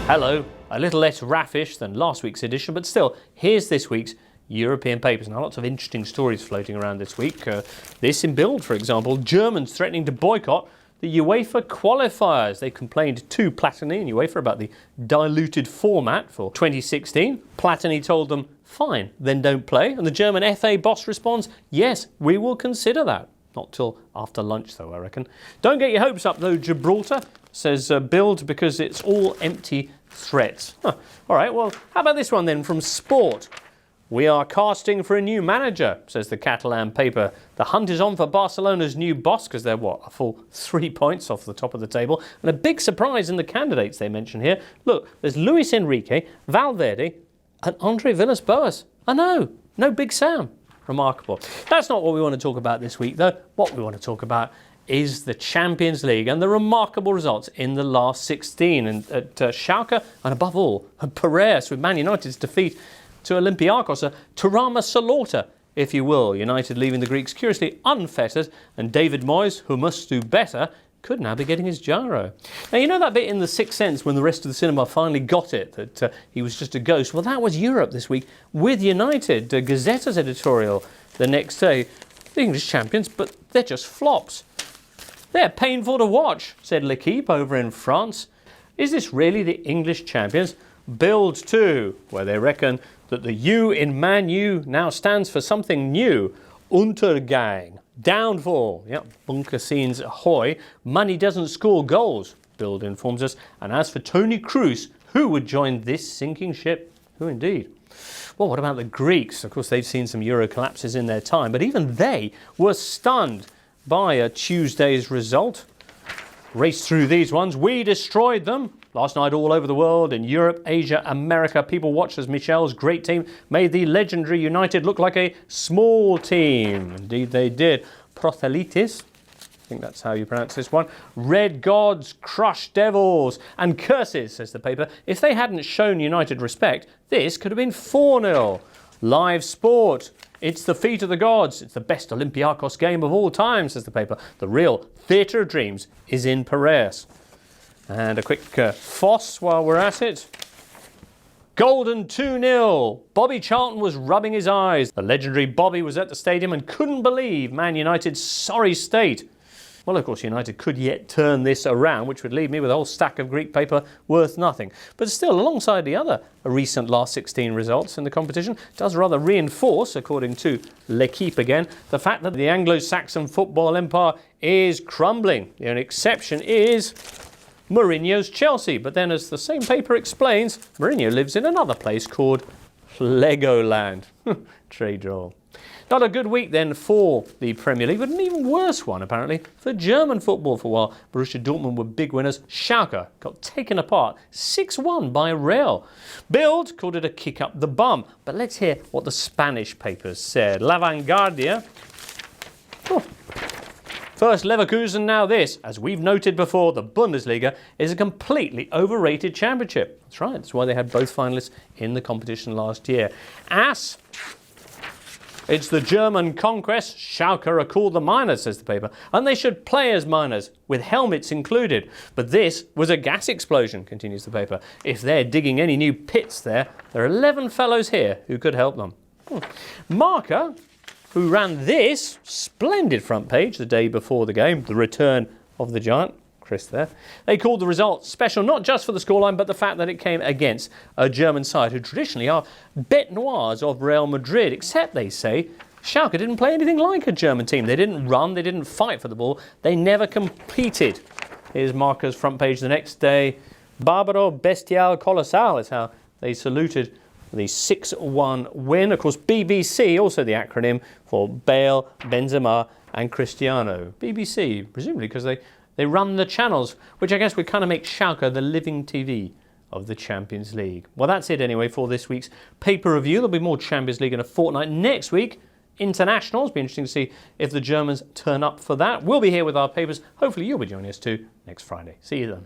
Hello, a little less raffish than last week's edition, but still, here's this week's European papers. Now, lots of interesting stories floating around this week. This in Bild, for example, Germans threatening to boycott the UEFA qualifiers. They complained to Platini and UEFA about the diluted format for 2016. Platini told them, fine, then don't play. And the German FA boss responds, yes, we will consider that. Not till after lunch, though, I reckon. Don't get your hopes up, though, Gibraltar, says Bild, because it's all empty threats. All right, well, how about this one, then, from Sport? We are casting for a new manager, says the Catalan paper. The hunt is on for Barcelona's new boss, because they're, a full 3 points off the top of the table. And a big surprise in the candidates they mention here. Look, there's Luis Enrique, Valverde, and Andre Villas-Boas. I know, no Big Sam. Remarkable. That's not what we want to talk about this week, though. What we want to talk about is the Champions League and the remarkable results in the last 16. And at Schalke, and above all, at Piraeus, with Man United's defeat to Olympiacos, a Turama slaughter, if you will. United leaving the Greeks curiously unfettered, and David Moyes, who must do better, could now be getting his gyro. Now, you know that bit in The Sixth Sense when the rest of the cinema finally got it, that he was just a ghost? Well, that was Europe this week with United. Gazzeta's editorial the next day. The English champions, but they're just flops. They're painful to watch, said L'Equipe over in France. Is this really the English champions? Bild too, where they reckon that the U in Man U now stands for something new. Untergang. Downfall. Yep, bunker scenes ahoy. Money doesn't score goals, Bild informs us. And as for Tony Kroos, who would join this sinking ship? Who indeed? Well, what about the Greeks? Of course, they've seen some Euro collapses in their time, but even they were stunned by a Tuesday's result. Race through these ones. We destroyed them. Last night all over the world, in Europe, Asia, America, people watched as Michel's great team made the legendary United look like a small team. Indeed they did. Prothelitis, I think that's how you pronounce this one. Red gods, crushed devils, and curses, says the paper. If they hadn't shown United respect, this could have been 4-0. Live sport. It's the feet of the gods. It's the best Olympiacos game of all time, says the paper. The real theatre of dreams is in Piraeus. And a quick FOSS while we're at it. Golden 2-0. Bobby Charlton was rubbing his eyes. The legendary Bobby was at the stadium and couldn't believe Man United's sorry state. Well, of course, United could yet turn this around, which would leave me with a whole stack of Greek paper worth nothing. But still, alongside the other recent last 16 results in the competition, does rather reinforce, according to L'Equipe again, the fact that the Anglo-Saxon football empire is crumbling. The only exception is Mourinho's Chelsea. But then, as the same paper explains, Mourinho lives in another place called Legoland. Trade roll. Not a good week then for the Premier League, but an even worse one apparently for German football for a while. Borussia Dortmund were big winners. Schalke got taken apart 6-1 by Real. Bild called it a kick up the bum. But let's hear what the Spanish papers said. La Vanguardia. First Leverkusen, now this. As we've noted before, the Bundesliga is a completely overrated championship. That's right, that's why they had both finalists in the competition last year. AS. It's the German conquest. Schalke are called the miners, says the paper, and they should play as miners, with helmets included. But this was a gas explosion, continues the paper. If they're digging any new pits there are 11 fellows here who could help them. Marca, who ran this splendid front page the day before the game, the return of the giant, Chris there. They called the result special not just for the scoreline, but the fact that it came against a German side who traditionally are bêtes noires of Real Madrid, except they say Schalke didn't play anything like a German team. They didn't run, they didn't fight for the ball, they never competed. Here's Marca's front page the next day. Barbaro Bestial Colossal is how they saluted the 6-1 win. Of course, BBC, also the acronym for Bale, Benzema and Cristiano. BBC, presumably because they run the channels, which I guess would kind of make Schalke the living TV of the Champions League. Well, that's it anyway for this week's paper review. There'll be more Champions League in a fortnight. Next week, internationals. Be interesting to see if the Germans turn up for that. We'll be here with our papers. Hopefully you'll be joining us too next Friday. See you then.